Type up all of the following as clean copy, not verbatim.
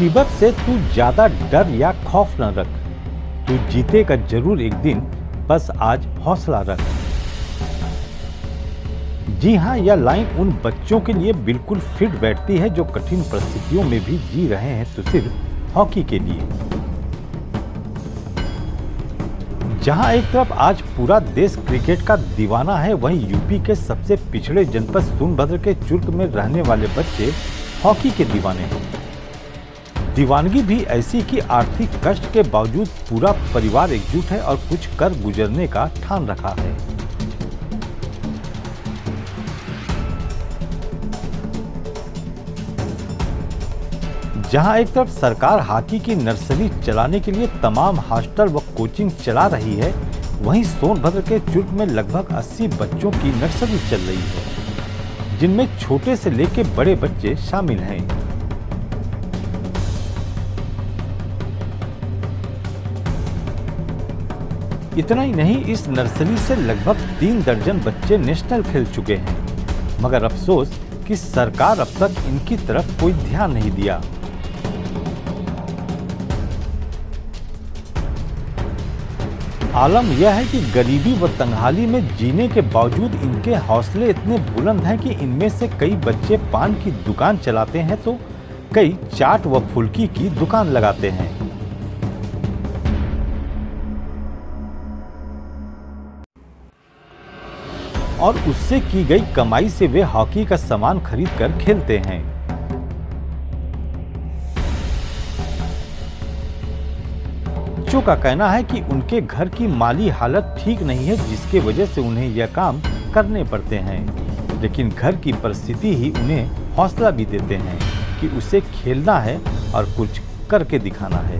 मुसीबत से तू ज्यादा डर या खौफ न रख, तू जीतेगा जरूर एक दिन, बस आज हौसला रख। जी हाँ, यह लाइन उन बच्चों के लिए बिल्कुल फिट बैठती है जो कठिन परिस्थितियों में भी जी रहे हैं तो सिर्फ हॉकी के लिए। जहां एक तरफ आज पूरा देश क्रिकेट का दीवाना है, वहीं यूपी के सबसे पिछड़े जनपद सोनभद्र के चुर्क में रहने वाले बच्चे हॉकी के दीवाने हैं। दीवानगी भी ऐसी कि आर्थिक कष्ट के बावजूद पूरा परिवार एकजुट है और कुछ कर गुजरने का ठान रखा है। जहां एक तरफ सरकार हॉकी की नर्सरी चलाने के लिए तमाम हॉस्टल व कोचिंग चला रही है, वहीं सोनभद्र के चुर्क में लगभग 80 बच्चों की नर्सरी चल रही है, जिनमें छोटे से लेकर बड़े बच्चे शामिल हैं। इतना ही नहीं, इस नर्सरी से लगभग 3 दर्जन बच्चे नेशनल खेल चुके हैं, मगर अफसोस कि सरकार अब तक इनकी तरफ कोई ध्यान नहीं दिया। आलम यह है कि गरीबी व तंगहाली में जीने के बावजूद इनके हौसले इतने बुलंद हैं कि इनमें से कई बच्चे पान की दुकान चलाते हैं तो कई चाट व फुल्की की दुकान लगाते हैं। और उससे की गई कमाई से वे हॉकी का सामान खरीद कर खेलते हैं। बच्चों का कहना है कि उनके घर की माली हालत ठीक नहीं है, जिसके वजह से उन्हें यह काम करने पड़ते हैं, लेकिन घर की परिस्थिति ही उन्हें हौसला भी देते हैं कि उसे खेलना है और कुछ करके दिखाना है।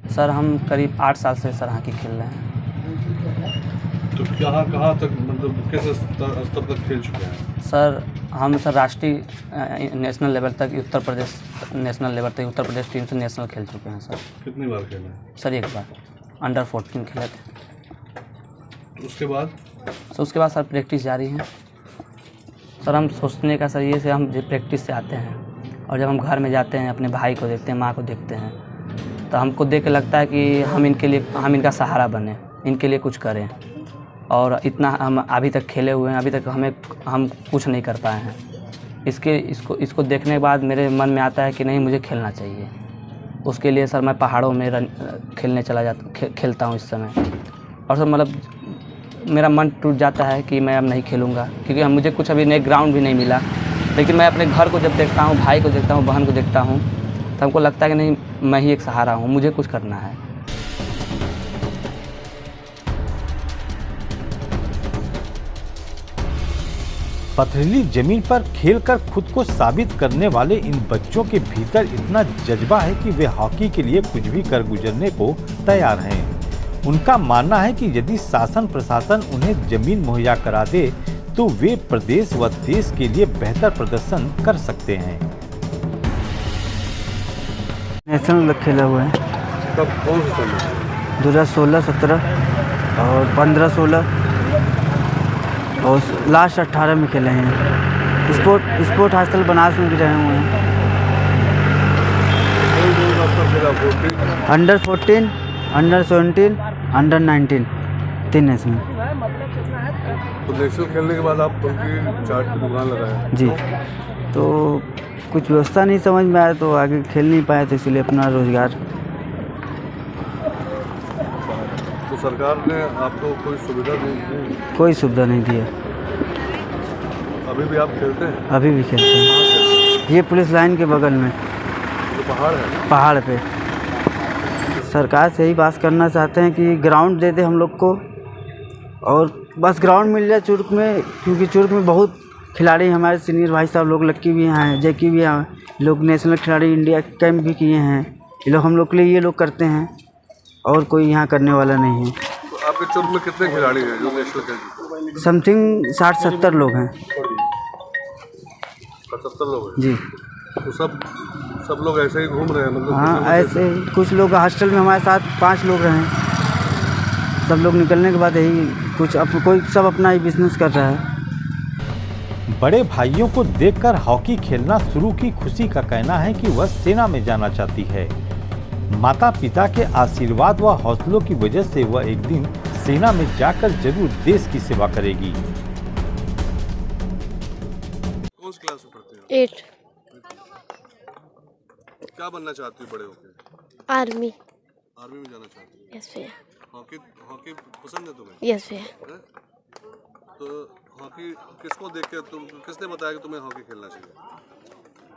सर हम करीब 8 साल से सर हॉकी खेल रहे हैं। तो कहाँ तक, मतलब किस स्तर तक खेल चुके हैं? सर हम राष्ट्रीय नेशनल लेवल तक, उत्तर प्रदेश नेशनल लेवल तक उत्तर प्रदेश टीम से नेशनल खेल चुके हैं। सर कितनी बार खेले हैं? सर एक बार अंडर 14 खेले थे। उसके बाद सर प्रैक्टिस जारी है। सर हम सोचने का सर ये से हम प्रैक्टिस से आते हैं और जब हम घर में जाते हैं, अपने भाई को देखते हैं, माँ को देखते हैं, तो हमको देख के लगता है कि हम इनका सहारा बने, इनके लिए कुछ करें। और इतना हम अभी तक खेले हुए हैं, अभी तक हम कुछ नहीं कर पाए हैं। इसको देखने के बाद मेरे मन में आता है कि नहीं, मुझे खेलना चाहिए। उसके लिए सर मैं पहाड़ों में खेलने चला खेलता हूँ इस समय। और सर मतलब मेरा मन टूट जाता है कि मैं अब नहीं खेलूँगा, क्योंकि मुझे कुछ अभी नए ग्राउंड भी नहीं मिला। लेकिन मैं अपने घर को जब देखता हूँ, भाई को देखता हूँ, बहन को देखता हूँ, तो हमको लगता है कि नहीं, मैं ही एक सहारा हूँ, मुझे कुछ करना है। पथरीली जमीन पर खेलकर खुद को साबित करने वाले इन बच्चों के भीतर इतना जज्बा है कि वे हॉकी के लिए कुछ भी कर गुजरने को तैयार हैं। उनका मानना है कि यदि शासन प्रशासन उन्हें जमीन मुहैया करा दे तो वे प्रदेश व देश के लिए बेहतर प्रदर्शन कर सकते हैं। नेशनल खेला हुआ है। कब, कौन से साल? 2016, 17 और 15, 16 और लास्ट 18 में खेले हैं। स्पोर्ट हॉस्टल बनारस में भी रहे हुए हैं। अंडर 14, अंडर 17, अंडर 19, 3 इसमें। तो नेशनल खेलने के बाद आप उनकी चाट की दुकान लगाए? जी, तो कुछ व्यवस्था नहीं समझ में आया तो आगे खेल नहीं पाए, तो इसलिए अपना रोजगार। तो सरकार ने आपको कोई सुविधा नहीं दी? कोई सुविधा नहीं दिया। अभी भी आप खेलते हैं? अभी भी खेलते हैं। ये पुलिस लाइन के बगल में तो पहाड़ है? पहाड़ पे। सरकार से ही बात करना चाहते हैं कि ग्राउंड दे दे हम लोग को, और बस ग्राउंड मिल जाए चुर्क में, क्योंकि चुर्क में बहुत खिलाड़ी हमारे सीनियर भाई साहब लोग, लक्की भी हैं, जैकी भी हैं, लोग नेशनल खिलाड़ी इंडिया कैंप भी किए हैं। ये लोग हम लोग के लिए ये लोग करते हैं, और कोई यहाँ करने वाला नहीं है। तो आपके चुर्क में कितने खिलाड़ी हैं जो नेशनल खेलते? समथिंग 60-70 लोग हैं। 70 लोग हैं जी। तो सब लोग ऐसे ही घूम रहे हैं, मतलब? हाँ, ऐसे ही कुछ लोग हॉस्टल में हमारे साथ 5 लोग रहे। सब लोग निकलने के बाद यही कुछ कोई सब अपना ही बिजनेस कर रहा है। बड़े भाइयों को देखकर हॉकी खेलना शुरू की खुशी का कहना है कि वह सेना में जाना चाहती है। माता पिता के आशीर्वाद व हौसलों की वजह से वह एक दिन सेना में जाकर जरूर देश की सेवा करेगी। कौन सी क्लास में पढ़ते हो? 8। क्या बनना चाहती हो बड़े होकर? आर्मी। आर्मी में जाना चाहती हो? यस भैया। हॉकी हॉकी पसंद है तुम्हें? यस भैया। हैं? तो हॉकी किसको देख के किसने बताया कि तुम्हें हॉकी खेलना चाहिए?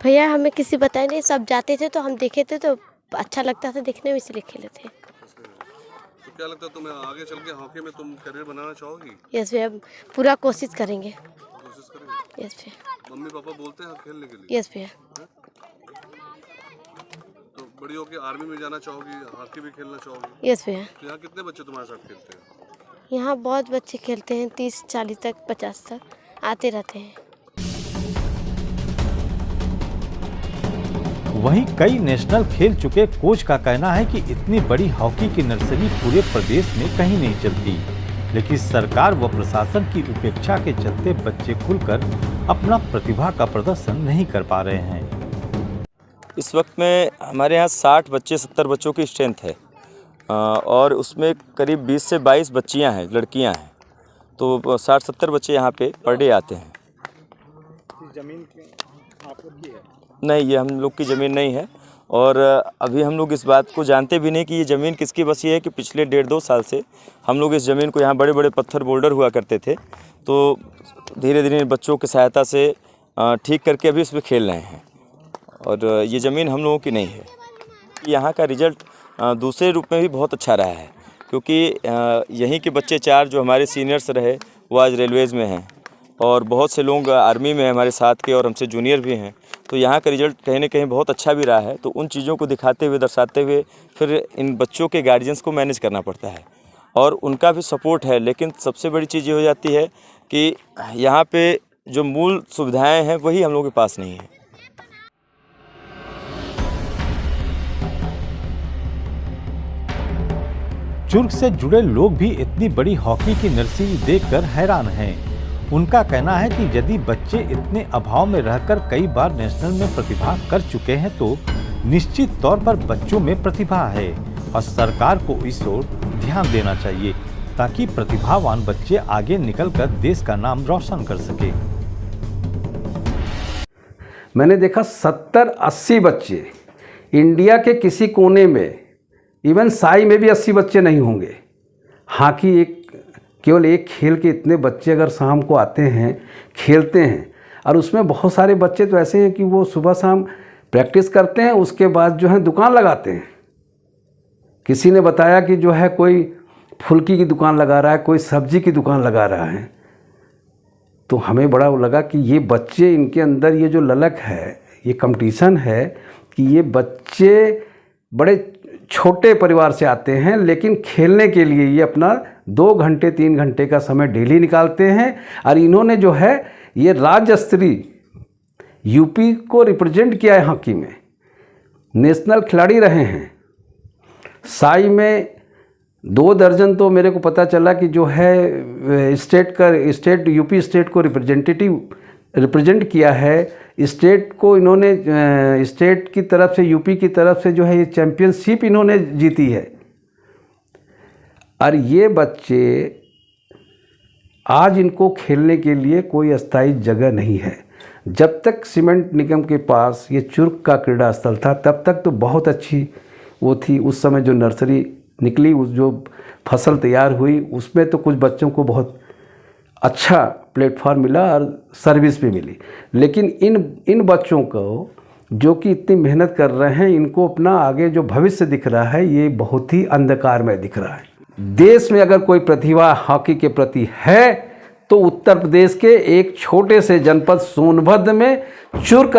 भैया हमें किसी बताया नहीं, सब जाते थे तो हम देखे थे तो अच्छा लगता था देखने में, इसलिए खेले थे। तो क्या लगता है तुम्हें आगे चल के हॉकी में तुम करियर बनाना चाहोगी? यस भैया, पूरा कोशिश करेंगे। कोशिश करेंगे? यस भैया। मम्मी पापा बोलते हैं खेलने के लिए? यस भैया। तो बड़ी होके आर्मी में जाना चाहोगी, हॉकी भी खेलना चाहोगी? यस भैया। तो यहाँ कितने बच्चे तुम्हारे साथ खेलते हैं? यहाँ बहुत बच्चे खेलते हैं, 30-40 तक, 50 तक आते रहते हैं। वहीं कई नेशनल खेल चुके कोच का कहना है कि इतनी बड़ी हॉकी की नर्सरी पूरे प्रदेश में कहीं नहीं चलती, लेकिन सरकार व प्रशासन की उपेक्षा के चलते बच्चे खुलकर अपना प्रतिभा का प्रदर्शन नहीं कर पा रहे हैं। इस वक्त में हमारे यहाँ 60 बच्चे 70 बच्चों की स्ट्रेंथ है और उसमें करीब 20 से 22 बच्चियाँ हैं, लड़कियाँ हैं। तो 60-70 बच्चे यहाँ पे पर डे आते हैं। ज़मीन आप लोग की है? नहीं, ये हम लोग की ज़मीन नहीं है और अभी हम लोग इस बात को जानते भी नहीं कि ये ज़मीन किसकी बसी है कि पिछले 1.5-2 साल से हम लोग इस ज़मीन को, यहाँ बड़े बड़े पत्थर बोल्डर हुआ करते थे, तो धीरे धीरे बच्चों की सहायता से ठीक करके अभी इसमें खेल रहे हैं और ये ज़मीन हम लोगों की नहीं है। यहाँ का रिज़ल्ट दूसरे रूप में भी बहुत अच्छा रहा है क्योंकि यहीं के बच्चे 4 जो हमारे सीनियर्स रहे वो आज रेलवेज़ में हैं और बहुत से लोग आर्मी में हमारे साथ के और हमसे जूनियर भी हैं। तो यहाँ का रिज़ल्ट कहीं ना कहीं बहुत अच्छा भी रहा है। तो उन चीज़ों को दिखाते हुए, दर्शाते हुए फिर इन बच्चों के गार्जियंस को मैनेज करना पड़ता है और उनका भी सपोर्ट है। लेकिन सबसे बड़ी चीज़ ये हो जाती है कि यहाँ पे जो मूल सुविधाएँ हैं वही हम लोगों के पास नहीं है। चुर्क से जुड़े लोग भी इतनी बड़ी हॉकी की नर्सरी देखकर हैरान हैं। उनका कहना है कि यदि बच्चे इतने अभाव में रहकर कई बार नेशनल में प्रतिभा कर चुके हैं तो निश्चित तौर पर बच्चों में प्रतिभा है और सरकार को इस ओर ध्यान देना चाहिए ताकि प्रतिभावान बच्चे आगे निकलकर देश का नाम रोशन कर सके। मैंने देखा 70-80 बच्चे इंडिया के किसी कोने में, इवन साई में भी 80 बच्चे नहीं होंगे। हॉकी केवल एक खेल के इतने बच्चे अगर शाम को आते हैं, खेलते हैं और उसमें बहुत सारे बच्चे तो ऐसे हैं कि वो सुबह शाम प्रैक्टिस करते हैं, उसके बाद जो है दुकान लगाते हैं। किसी ने बताया कि जो है कोई फुल्की की दुकान लगा रहा है, कोई सब्जी की दुकान लगा रहा है। तो हमें बड़ा वो लगा कि ये बच्चे, इनके अंदर ये जो ललक है, ये कंपटीशन है कि ये बच्चे बड़े छोटे परिवार से आते हैं लेकिन खेलने के लिए ये अपना 2 घंटे 3 घंटे का समय डेली निकालते हैं और इन्होंने जो है ये राज्य स्तरीय यूपी को रिप्रेजेंट किया है। हॉकी में नेशनल खिलाड़ी रहे हैं। साई में 2 दर्जन तो मेरे को पता चला कि जो है स्टेट यूपी स्टेट को रिप्रेजेंट किया है। स्टेट को इन्होंने स्टेट की तरफ से, यूपी की तरफ से जो है ये चैम्पियनशिप इन्होंने जीती है। और ये बच्चे आज इनको खेलने के लिए कोई अस्थायी जगह नहीं है। जब तक सीमेंट निगम के पास ये चुर्क का क्रीड़ा स्थल था तब तक तो बहुत अच्छी वो थी। उस समय जो नर्सरी निकली, उस जो फसल तैयार हुई, उसमें तो कुछ बच्चों को बहुत अच्छा प्लेटफॉर्म मिला और सर्विस भी मिली। लेकिन इन बच्चों को जो कि इतनी मेहनत कर रहे हैं, इनको अपना आगे जो भविष्य दिख रहा है ये बहुत ही अंधकार में दिख रहा है। देश में अगर कोई प्रतिभा हॉकी के प्रति है तो उत्तर प्रदेश के एक छोटे से जनपद सोनभद्र में चुर्क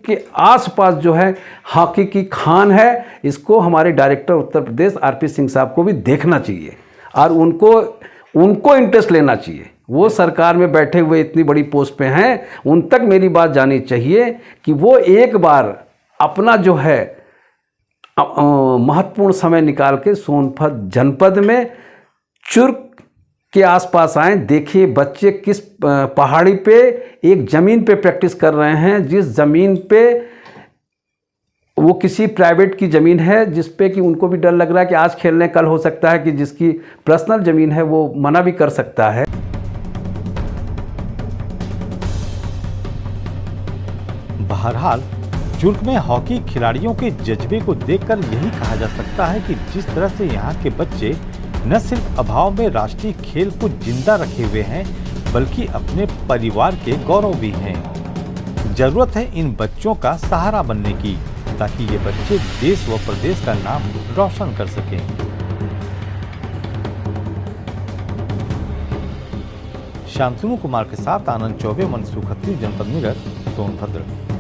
के आसपास जो है हॉकी की खान है। इसको हमारे डायरेक्टर उत्तर प्रदेश आरपी सिंह साहब को भी देखना चाहिए और उनको इंटरेस्ट लेना चाहिए। वो सरकार में बैठे हुए इतनी बड़ी पोस्ट पे हैं, उन तक मेरी बात जानी चाहिए कि वो एक बार अपना जो है महत्वपूर्ण समय निकाल के सोनभद्र जनपद में चुर्क के आसपास आएँ, देखिए बच्चे किस पहाड़ी पे एक ज़मीन पे प्रैक्टिस कर रहे हैं, जिस ज़मीन पे वो किसी प्राइवेट की ज़मीन है, जिस पे कि उनको भी डर लग रहा है कि आज खेलने कल हो सकता है कि जिसकी पर्सनल ज़मीन है वो मना भी कर सकता है। बहरहाल जुर्ग में हॉकी खिलाड़ियों के जज्बे को देखकर यही कहा जा सकता है कि जिस तरह से यहाँ के बच्चे न सिर्फ अभाव में राष्ट्रीय खेल को जिंदा रखे हुए हैं, बल्कि अपने परिवार के गौरव भी हैं। जरूरत है इन बच्चों का सहारा बनने की, ताकि ये बच्चे देश व प्रदेश का नाम रोशन कर सकें। शांतनु कुमार के साथ आनंद चौबे, मनसुख खत्री, जनपद मिरर, सोनभद्र।